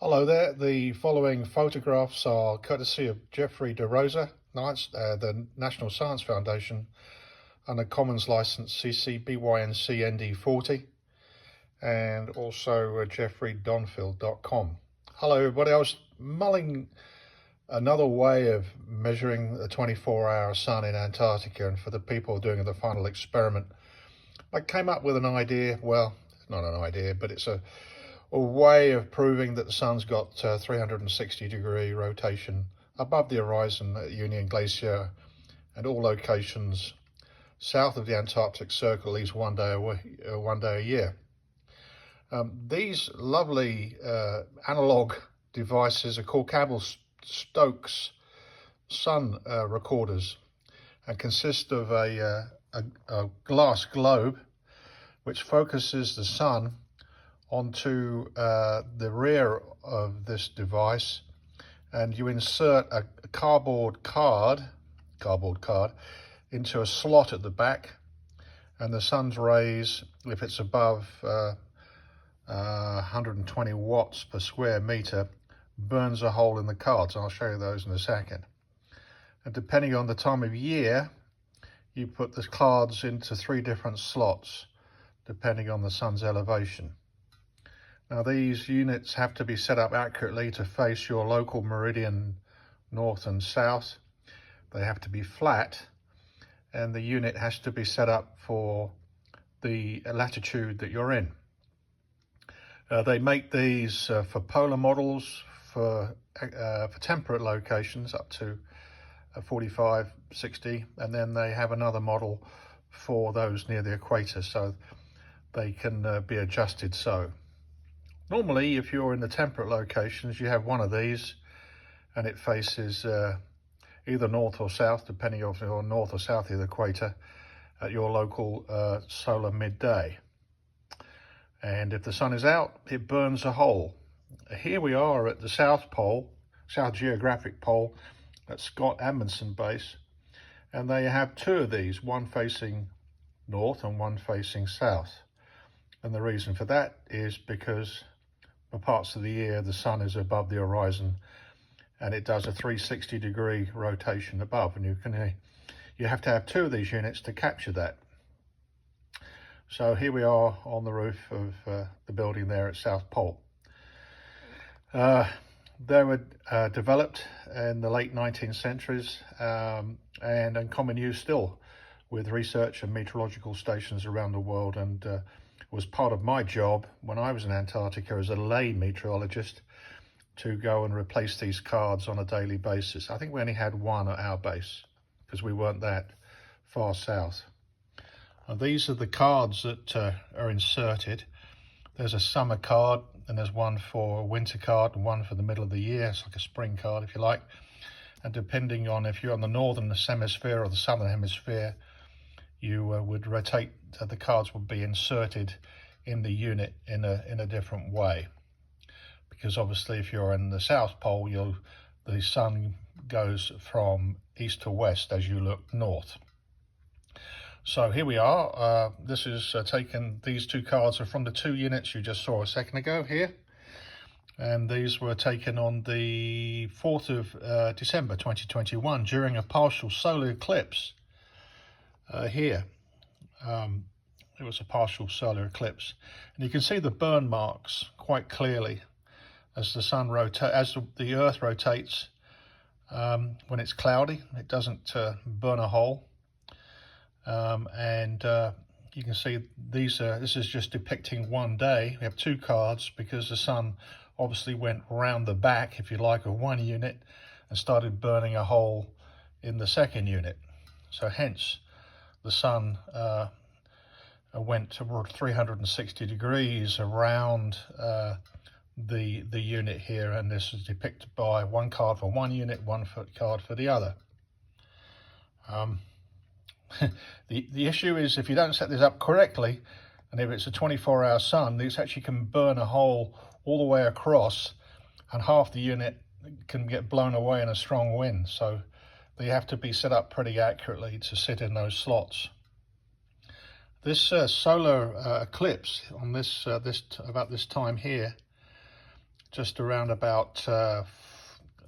Hello there. The following photographs are courtesy of Jeffrey DeRosa, the National Science Foundation, under Commons License CC BY-NC ND40, and also jeffreydonfield.com. Hello everybody. I was mulling another way of measuring the 24-hour sun in Antarctica, and for the people doing the final experiment, I came up with an idea. Well, it's not an idea, but it's a way of proving that the sun's got 360-degree rotation above the horizon at Union Glacier and all locations south of the Antarctic Circle at least one day a year. These lovely analog devices are called Campbell-Stokes sun recorders and consist of a glass globe which focuses the sun onto the rear of this device, and you insert a cardboard card into a slot at the back, and the sun's rays, if it's above 120 watts per square meter, burns a hole in the cards. I'll show you those in a second. And depending on the time of year, you put the cards into 3 different slots depending on the sun's elevation. Now these units have to be set up accurately to face your local meridian north and south. They have to be flat, and the unit has to be set up for the latitude that you're in. They make these for polar models, for temperate locations up to 45, 60, and then they have another model for those near the equator, so they can be adjusted. So normally, if you're in the temperate locations, you have one of these, and it faces either north or south, depending on if you're north or south of the equator, at your local solar midday. And if the sun is out, it burns a hole. Here we are at the South Pole, South Geographic Pole, at Scott Amundsen Base, and they have 2 of these, one facing north and one facing south. And the reason for that is because for parts of the year the sun is above the horizon and it does a 360-degree rotation above, and you have to have 2 of these units to capture that. So here we are on the roof of the building there at South Pole. They were developed in the late 19th centuries and in common use still with research and meteorological stations around the world, and was part of my job when I was in Antarctica as a lay meteorologist to go and replace these cards on a daily basis. I think we only had one at our base because we weren't that far south. And these are the cards that are inserted. There's a summer card, and there's one for a winter card and one for the middle of the year. It's like a spring card, if you like. And depending on if you're on the northern hemisphere or the southern hemisphere, you would rotate, the cards would be inserted in the unit in a different way. Because obviously if you're in the South Pole, the sun goes from east to west as you look north. So here we are. This is these 2 cards are from the 2 units you just saw a second ago here. And these were taken on the 4th of December 2021 during a partial solar eclipse. Here it was a partial solar eclipse, and you can see the burn marks quite clearly as the sun as the earth rotates. When it's cloudy, it doesn't burn a hole, and you can see this is just depicting one day. We have 2 cards because the sun obviously went round the back, if you like, of one unit and started burning a hole in the second unit. So hence the sun went to 360 degrees around the unit here, and this is depicted by 1 card for one unit, 1 card for the other. The issue is if you don't set this up correctly, and if it's a 24-hour sun, this actually can burn a hole all the way across, and half the unit can get blown away in a strong wind. So they have to be set up pretty accurately to sit in those slots. This solar eclipse on about this time here just around about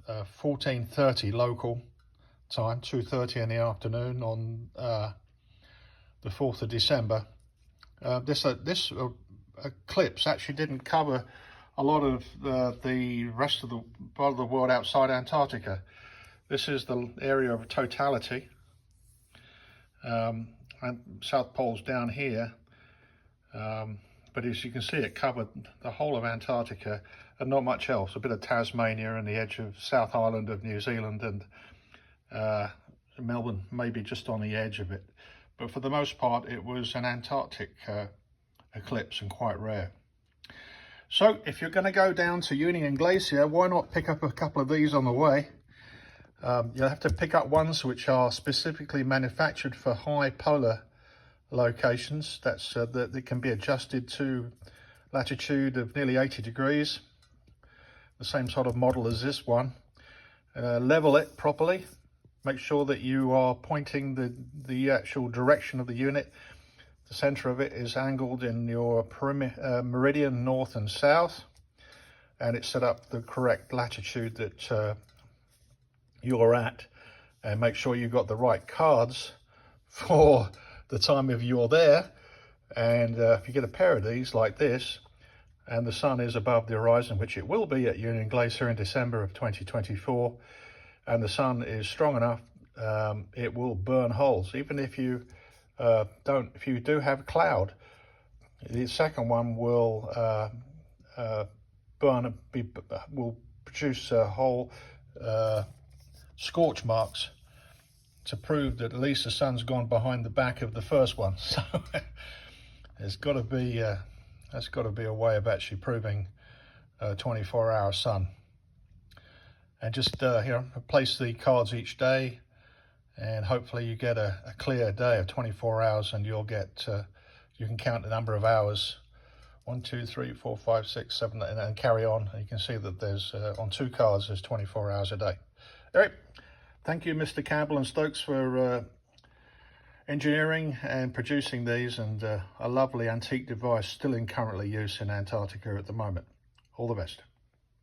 14:30 local time, 2:30 in the afternoon on the 4th of December. This eclipse actually didn't cover a lot of the rest of the part of the world outside Antarctica. This is the area of totality, and South Pole's down here, but as you can see, it covered the whole of Antarctica and not much else. A bit of Tasmania and the edge of South Island of New Zealand, and Melbourne maybe just on the edge of it. But for the most part, it was an Antarctic eclipse, and quite rare. So if you're going to go down to Union Glacier, why not pick up a couple of these on the way? You'll have to pick up ones which are specifically manufactured for high polar locations. That can be adjusted to latitude of nearly 80 degrees. The same sort of model as this one. Level it properly. Make sure that you are pointing the actual direction of the unit. The center of it is angled in your meridian north and south, and it's set up the correct latitude that you're at. And make sure you've got the right cards for the time of you're there. And if you get a pair of these like this, and the sun is above the horizon, which it will be at Union Glacier in December of 2024, and the sun is strong enough, it will burn holes. Even if you if you do have a cloud, the second one will will produce a whole scorch marks to prove that at least the sun's gone behind the back of the first one. So there's got to be that's got to be a way of actually proving 24-hour sun. And just place the cards each day, and hopefully you get a clear day of 24 hours, and you'll get you can count the number of hours, 1, 2, 3, 4, 5, 6, 7, and carry on. And you can see that there's on 2 cards there's 24 hours a day. All right, thank you, Mr. Campbell and Stokes, for engineering and producing these, and a lovely antique device still in currently use in Antarctica at the moment. All the best.